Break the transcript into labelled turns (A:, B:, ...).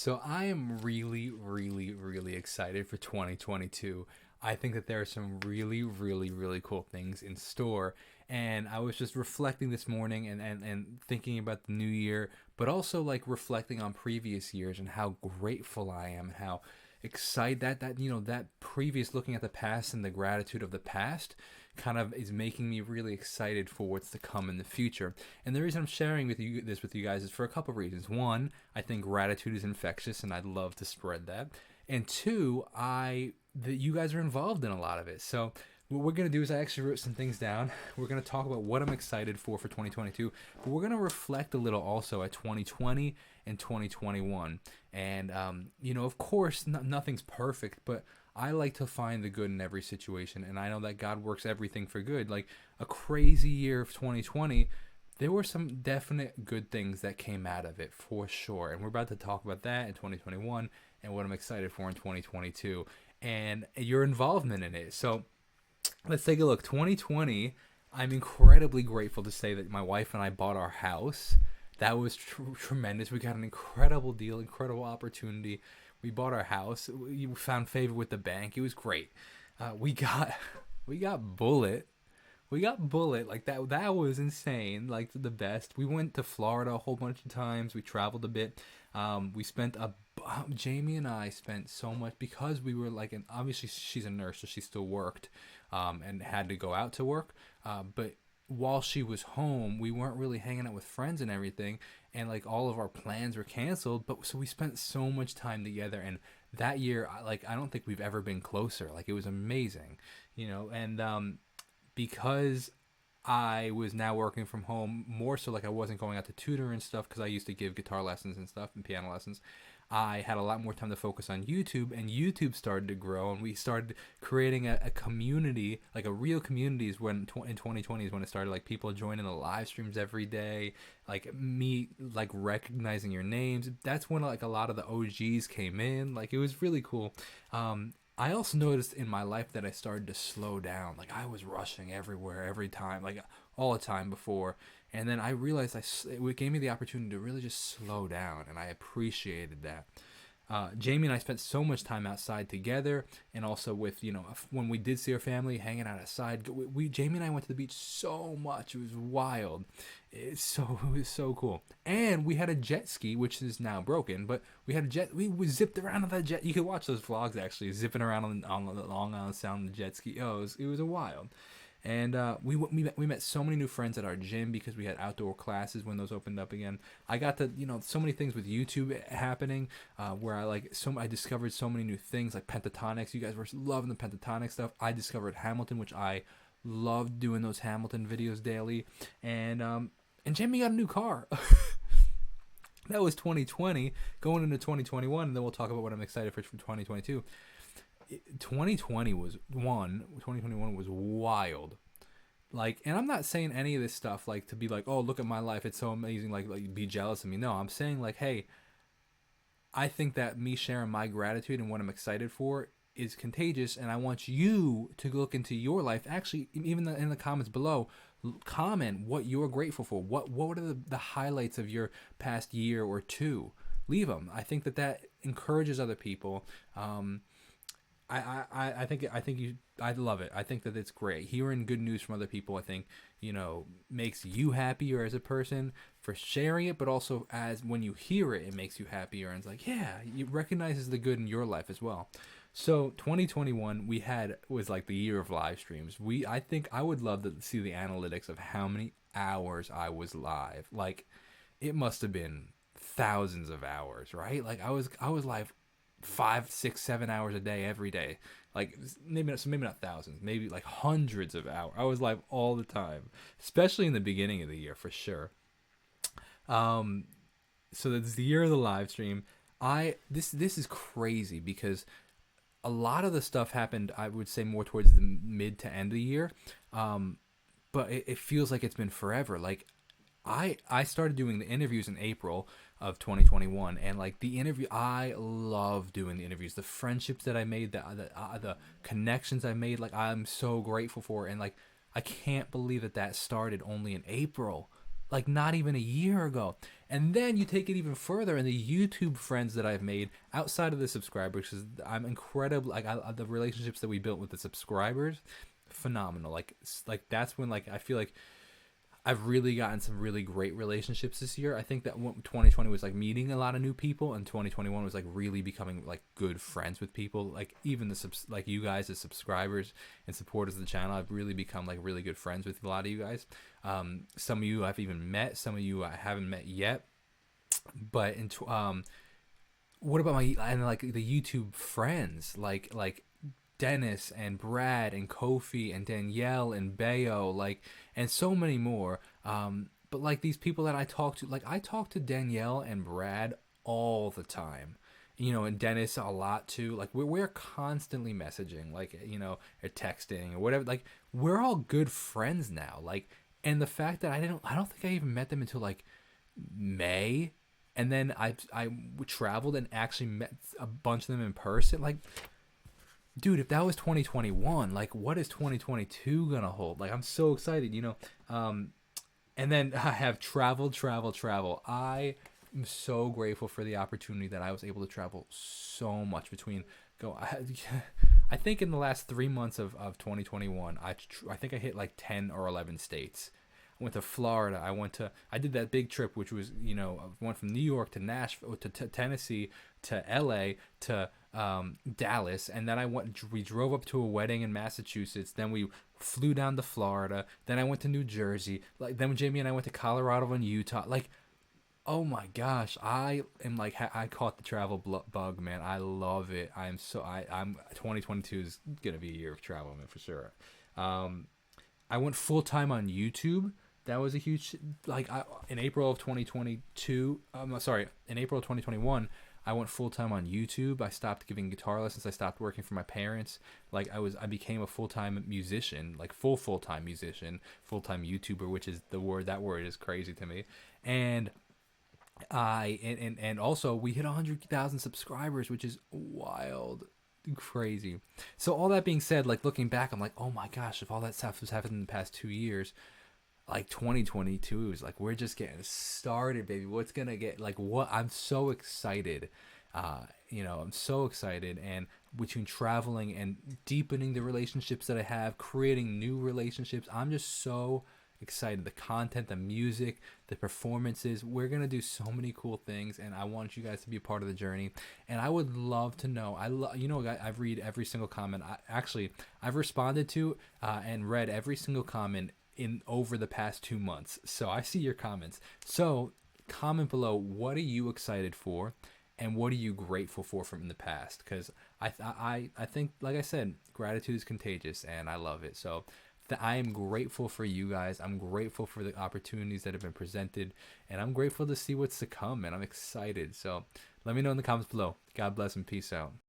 A: So I am really, really, really excited for 2022. I think that there are some really, really, really cool things in store. And I was just reflecting this morning and thinking about the new year, but also like reflecting on previous years and how grateful I am, how excited that previous looking at the past and the gratitude of the past kind of is making me really excited for what's to come in the future. And the reason I'm sharing with you guys is for a couple of reasons. One, I think gratitude is infectious, and I'd love to spread that. And two, I that you guys are involved in a lot of it. So what we're gonna do is I actually wrote some things down. We're gonna talk about what I'm excited for 2022, but we're gonna reflect a little also at 2020 and 2021. And of course, nothing's perfect, but I like to find the good in every situation, and I know that God works everything for good. Like a crazy year of 2020, there were some definite good things that came out of it for sure. And we're about to talk about that in 2021 and what I'm excited for in 2022 and your involvement in it. So let's take a look. 2020, I'm incredibly grateful to say that my wife and I bought our house. That was tremendous. We got an incredible deal, incredible opportunity. We bought our house. We found favor with the bank. It was great. We got we got bullet. We got bullet like that. That was insane. Like the best. We went to Florida a whole bunch of times. We traveled a bit. We spent a Jamie and I spent so much because we were like, and obviously she's a nurse, so she still worked, and had to go out to work. But while she was home, we weren't really hanging out with friends and everything, and like all of our plans were canceled. But so we spent so much time together, and that year, I don't think we've ever been closer. Like it was amazing, and because I was now working from home more so like I wasn't going out to tutor and stuff because I used to give guitar lessons and stuff and piano lessons. I had a lot more time to focus on YouTube, and YouTube started to grow, and we started creating a community, like a real community is when in 2020 is when it started, like people joining the live streams every day, like me like recognizing your names. That's when like a lot of the OGs came in. Like it was really cool. I also noticed in my life that I started to slow down. Like I was rushing everywhere, every time, like all the time before. And then I realized it gave me the opportunity to really just slow down, and I appreciated that. Jamie and I spent so much time outside together, and also with when we did see our family, hanging out outside. Jamie and I went to the beach so much; it was wild. It was so cool. And we had a jet ski, which is now broken, but we had a jet. We zipped around on that jet. You can watch those vlogs actually, zipping around on the Long Island Sound the jet ski. Oh, it was a wild. And we met so many new friends at our gym because we had outdoor classes when those opened up again. I got to so many things with YouTube happening, where I discovered so many new things like pentatonics. You guys were loving the pentatonic stuff. I discovered Hamilton, which I loved doing those Hamilton videos daily. And Jamie got a new car. That was 2020. Going into 2021, and then we'll talk about what I'm excited for 2022. 2021 was wild. Like, and I'm not saying any of this stuff like to be like, oh, look at my life, it's so amazing, like be jealous of me. No, I'm saying like, hey, I think that me sharing my gratitude and what I'm excited for is contagious, and I want you to look into your life. Actually, even in the comments below, comment what you're grateful for. What are the highlights of your past year or two? Leave them. I think that encourages other people. I love it. I think that it's great. Hearing good news from other people, I think, makes you happier as a person for sharing it, but also as when you hear it, it makes you happier. And it's like, yeah, it recognizes the good in your life as well. So 2021 was like the year of live streams. I think I would love to see the analytics of how many hours I was live. Like it must have been thousands of hours, right? Like I was live 5, 6, 7 hours a day every day. Like maybe not thousands, maybe like hundreds of hours. I was live all the time, especially in the beginning of the year for sure. So that's the year of the live stream. This is crazy because a lot of the stuff happened, I would say, more towards the mid to end of the year. But it feels like it's been forever. Like I started doing the interviews in April of 2021, and like the interview, I love doing the interviews. The friendships that I made, the connections I made, like I'm so grateful for. And like I can't believe that started only in April, like not even a year ago. And then you take it even further, and the YouTube friends that I've made outside of the subscribers, because I'm incredible. Like the relationships that we built with the subscribers, phenomenal. Like that's when like I feel like I've really gotten some really great relationships this year. I think that 2020 was like meeting a lot of new people, and 2021 was like really becoming like good friends with people. Like even like you guys as subscribers and supporters of the channel, I've really become like really good friends with a lot of you guys. Some of you I've even met, some of you I haven't met yet. But what about my and like the YouTube friends, like Dennis and Brad and Kofi and Danielle and Bayo, like, and so many more. But like these people that I talk to, like I talk to Danielle and Brad all the time, and Dennis a lot too. Like we're constantly messaging, like, or texting or whatever. Like we're all good friends now. Like, and the fact that I don't think I even met them until like May. And then I traveled and actually met a bunch of them in person. Like, dude, if that was 2021, like what is 2022 gonna hold? Like I'm so excited, and then I have travel. I am so grateful for the opportunity that I was able to travel so much between I think in the last 3 months of 2021, I think I hit like 10 or 11 states. I went to Florida. I did that big trip, which was, I went from New York to Nashville to Tennessee to LA to Dallas, and then we drove up to a wedding in Massachusetts. Then we flew down to Florida. Then I went to New Jersey. Like then Jamie and I went to Colorado and Utah. Like, oh my gosh, I am like I caught the travel bug, man. I love it. I'm 2022 is gonna be a year of travel, man, for sure. I went full time on YouTube. That was a huge in April of 2022. In April of 2021, I went full time on YouTube. I stopped giving guitar lessons. I stopped working for my parents. Like I became a full time musician, like full time musician, full time YouTuber, which is the word. That word is crazy to me. And and also we hit 100,000 subscribers, which is wild, crazy. So all that being said, like looking back, I'm like, oh my gosh, if all that stuff was happening in the past 2 years, like 2022 is like we're just getting started, baby. What's gonna get like what? I'm so excited. I'm so excited, and between traveling and deepening the relationships that I have, creating new relationships, I'm just so excited. The content, the music, the performances, we're gonna do so many cool things, and I want you guys to be a part of the journey. And I would love to know, I've read every single comment. I've responded to and read every single comment in over the past 2 months, so I see your comments. So comment below, what are you excited for and what are you grateful for from the past? Because I think, like I said, gratitude is contagious, and I love it. So I am grateful for you guys. I'm grateful for the opportunities that have been presented, and I'm grateful to see what's to come, and I'm excited. So let me know in the comments below. God bless and peace out.